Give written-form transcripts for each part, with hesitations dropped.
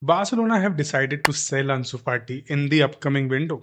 Barcelona have decided to sell Ansu Fati in the upcoming window.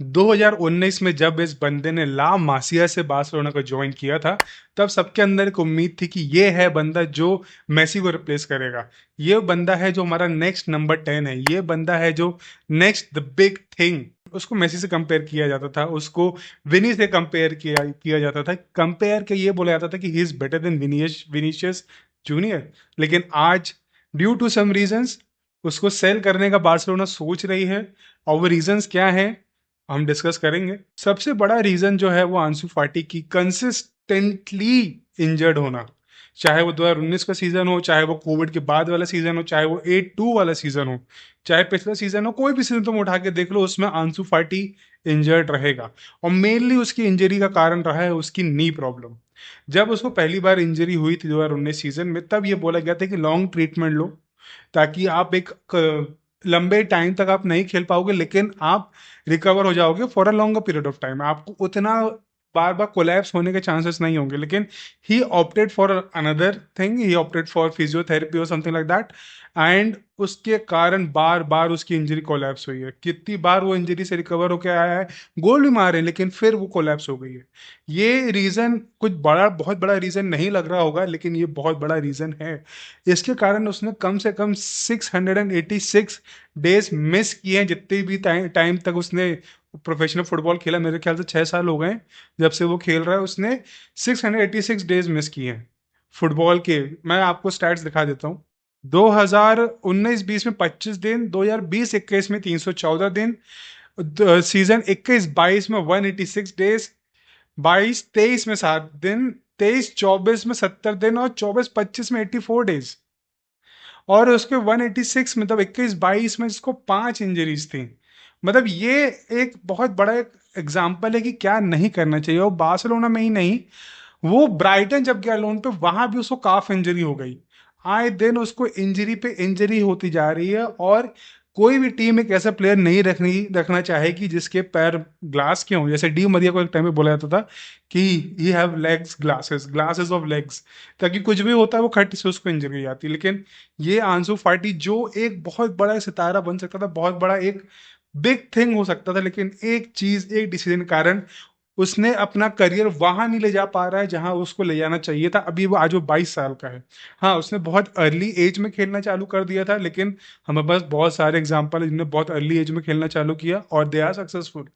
2019 में जब इस बंदे ने ला मासिया से बार्सिलोना को ज्वाइन किया था, तब सबके अंदर एक उम्मीद थी कि ये है बंदा जो मेसी को रिप्लेस करेगा। ये बंदा है जो हमारा नेक्स्ट नंबर 10 है। ये बंदा है जो नेक्स्ट द बिग थिंग। उसको मेसी से कंपेयर किया जाता था, उसको विनी से कंपेयर किया जाता था। कंपेयर के ये बोला जाता था कि he is better than Vinicius junior. लेकिन आज ड्यू टू सम रीजंस उसको सेल करने का बार्सिलोना सोच रही है। और वो रीजंस क्या है हम डिस्कस करेंगे। सबसे बड़ा रीजन जो है वो आंसू फाटी की कंसिस्टेंटली इंजर्ड होना। चाहे वो 2019 का सीजन हो, चाहे वो कोविड के बाद वाला सीजन हो, चाहे वो 8-2 वाला सीजन हो, चाहे पिछला सीजन हो, कोई भी सीजन तुम उठा के देख लो, उसमें आंसू फाटी इंजर्ड रहेगा। और मेनली उसकी इंजरी का कारण रहा है उसकी नी प्रॉब्लम। जब उसको पहली बार इंजरी हुई थी 2019 सीजन में, तब ये बोला गया था कि लॉन्ग ट्रीटमेंट लो, ताकि आप लंबे टाइम तक आप नहीं खेल पाओगे, लेकिन आप रिकवर हो जाओगे for a longer period of time. आपको उतना बार बार कोलैप्स होने के चांसेस नहीं होंगे। लेकिन he opted for another thing, he opted for physiotherapy और समथिंग लाइक दैट। एंड उसके कारण बार बार उसकी इंजरी कोलैप्स हुई है। कितनी बार वो इंजरी से रिकवर होकर आया है, गोल भी मारे, लेकिन फिर वो कोलैप्स हो गई है। ये रीजन कुछ बड़ा, बहुत बड़ा रीजन नहीं लग रहा होगा, लेकिन ये बहुत बड़ा रीजन है। इसके कारण उसने कम से कम 686 डेज मिस किए हैं। जितने भी टाइम तक उसने प्रोफेशनल फुटबॉल खेला, मेरे ख्याल से 6 साल हो गए जब से वो खेल रहा है, उसने 686 डेज मिस किए हैं फुटबॉल के। मैं आपको स्टैट्स दिखा देता हूँ। 2019-20 में 25 दिन, 2020-21 में 314 दिन, सीजन 21-22 में 186 डेज, 22-23 में 7 दिन, 23-24 में 70 दिन और 24-25 में 84 डेज। और उसके 186 मतलब 21-22 में इसको 5 इंजरीज थी। मतलब ये एक बहुत बड़ा एक एग्जाम्पल है कि क्या नहीं करना चाहिए। और बार्सिलोना में ही नहीं, वो ब्राइटन जब गया लोन पे, वहां भी उसको काफ इंजरी हो गई। आए दिन उसको इंजरी पे इंजरी होती जा रही है। और कोई भी टीम एक ऐसा प्लेयर नहीं रखना चाहेगी जिसके पैर ग्लास के हों। जैसे डी मरिया को एक टाइम में बोला जाता था कि he have legs glasses, glasses of legs, ताकि कुछ भी होता है वो खट से उसको इंजरी हो जाती है। लेकिन ये आंसू फाटी जो एक बहुत बड़ा सितारा बन सकता था, बहुत बड़ा एक बिग थिंग हो सकता था, लेकिन एक चीज, एक डिसीजन के कारण उसने अपना करियर वहां नहीं ले जा पा रहा है जहां उसको ले जाना चाहिए था। अभी वो आज वो 22 साल का है। हाँ, उसने बहुत अर्ली एज में खेलना चालू कर दिया था, लेकिन हमारे पास बहुत सारे एग्जांपल है जिन्होंने बहुत अर्ली एज में खेलना चालू किया और दे आर सक्सेसफुल।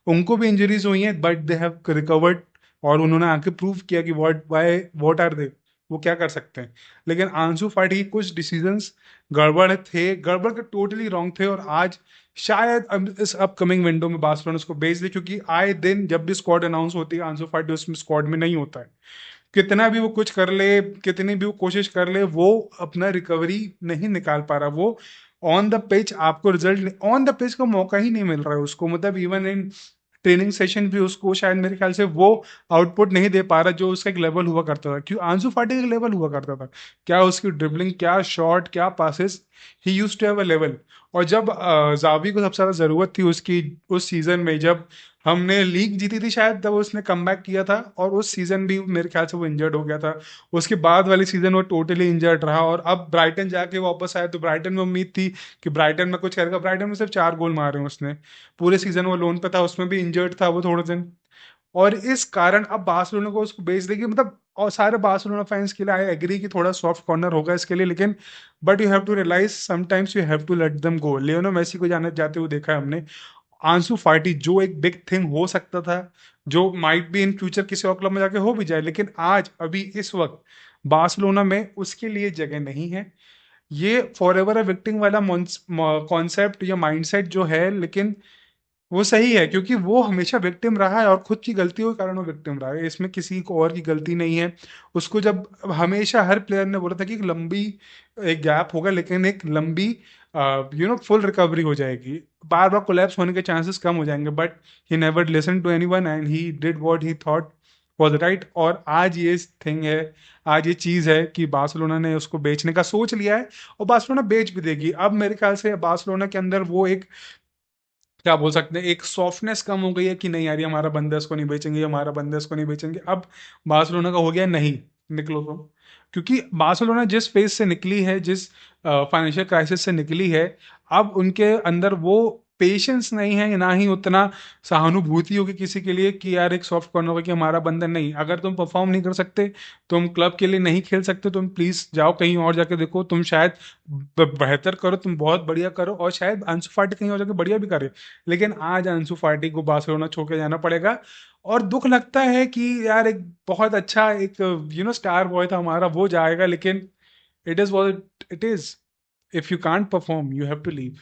उनको भी इंजरीज हुई हैं, बट दे हैव रिकवर्ड। और उन्होंने आके प्रूव किया कि व्हाट आर दे, वो क्या कर सकते हैं। लेकिन आंसू फाटी के कुछ डिसीजंस गड़बड़ थे, गड़बड़ के टोटली रॉन्ग थे। और आज शायद अब इस अपकमिंग विंडो में बार्सिलोना उसको बेच दे, क्योंकि आए दिन जब भी स्क्वाड अनाउंस होती है, आंसू फाटी उसमें स्क्वाड में नहीं होता है। कितना भी वो कुछ कर ले, कितनी भी वो कोशिश कर ले, वो अपना रिकवरी नहीं निकाल पा रहा। वो ऑन द पिच आपको रिजल्ट, ऑन द पिच का मौका ही नहीं मिल रहा है उसको। मतलब इवन इन ट्रेनिंग सेशन भी उसको शायद मेरे ख्याल से वो आउटपुट नहीं दे पा रहा जो उसका एक लेवल हुआ करता था। क्यों आंसू फाटी का लेवल हुआ करता था, क्या उसकी ड्रिबलिंग, क्या शॉट, क्या passes, he used to have a level. और जब जावी को सबसे ज्यादा जरूरत थी उसकी, उस सीजन में जब हमने लीग जीती थी शायद, तब उसने कमबैक किया था। और उस सीजन भी मेरे ख्याल से वो इंजर्ड हो गया था। उसके बाद वाली सीजन वो टोटली इंजर्ड रहा। और अब ब्राइटन जाके वापस आया, तो ब्राइटन में उम्मीद थी कि ब्राइटन में कुछ करेगा। ब्राइटन में सिर्फ 4 गोल मारे हैं उसने। पूरे सीजन वो लोन पे था, उसमें भी इंजर्ड था वो थोड़े दिन। और इस कारण अब बार्सिलोना को उसको बेच देगी। मतलब और सारे बार्सिलोना फैंस के लिए आई एग्री कि थोड़ा सॉफ्ट कॉर्नर होगा इसके लिए, लेकिन but you have to realise sometimes you have to let them go. Lionel Messi को जाने जाते हुए देखा है हमने। आंसू फाटी जो एक बिग थिंग हो सकता था, जो माइट बी इन फ्यूचर किसी और क्लब में जाके हो भी जाए, लेकिन आज अभी इस वक्त बार्सिलोना में उसके लिए जगह नहीं है। ये फॉर एवर अ विक्टिम वाला कॉन्सेप्ट या माइंडसेट जो है, लेकिन वो सही है, क्योंकि वो हमेशा विक्टिम रहा है और खुद की गलतियों के कारण वो विक्टिम रहा है। इसमें किसी को और की गलती नहीं है। उसको जब हमेशा हर प्लेयर ने बोला था कि एक लंबी एक गैप होगा, लेकिन एक लंबी फुल रिकवरी हो जाएगी, बार बार कोलैप्स होने के चांसेस कम हो जाएंगे। But he never listen to anyone and he did what he thought was right. और आज ये थिंग है, आज ये चीज है कि बार्सिलोना ने उसको बेचने का सोच लिया है। और बार्सिलोना बेच भी देगी। अब मेरे ख्याल से बार्सिलोना के अंदर वो एक, क्या बोल सकते हैं, एक सॉफ्टनेस कम हो गई है कि नहीं यार ये हमारा बंदा, इसको नहीं बेचेंगे, ये हमारा बंदा, इसको नहीं बेचेंगे। अब बार्सिलोना का हो गया नहीं, निकलो तुम। क्योंकि बार्सिलोना जिस फेज से निकली है, जिस फाइनेंशियल क्राइसिस से निकली है, अब उनके अंदर वो पेशेंस नहीं है, ना ही उतना सहानुभूति होगी किसी के लिए कि यार एक सॉफ्ट कॉर्नर होगा कि हमारा बंदा नहीं, अगर तुम परफॉर्म नहीं कर सकते, तुम क्लब के लिए नहीं खेल सकते, तुम प्लीज जाओ कहीं और जाके देखो, तुम शायद बेहतर करो, तुम बहुत बढ़िया करो, और शायद अंशु फाटी कहीं और जाके बढ़िया भी करे। लेकिन आज अंशु फाटी को बार्सिलोना छोड़ के जाना पड़ेगा, और दुख लगता है कि यार एक बहुत अच्छा एक स्टार बॉय था हमारा, वो जाएगा, लेकिन it is what it is. If you can't perform, you have to leave.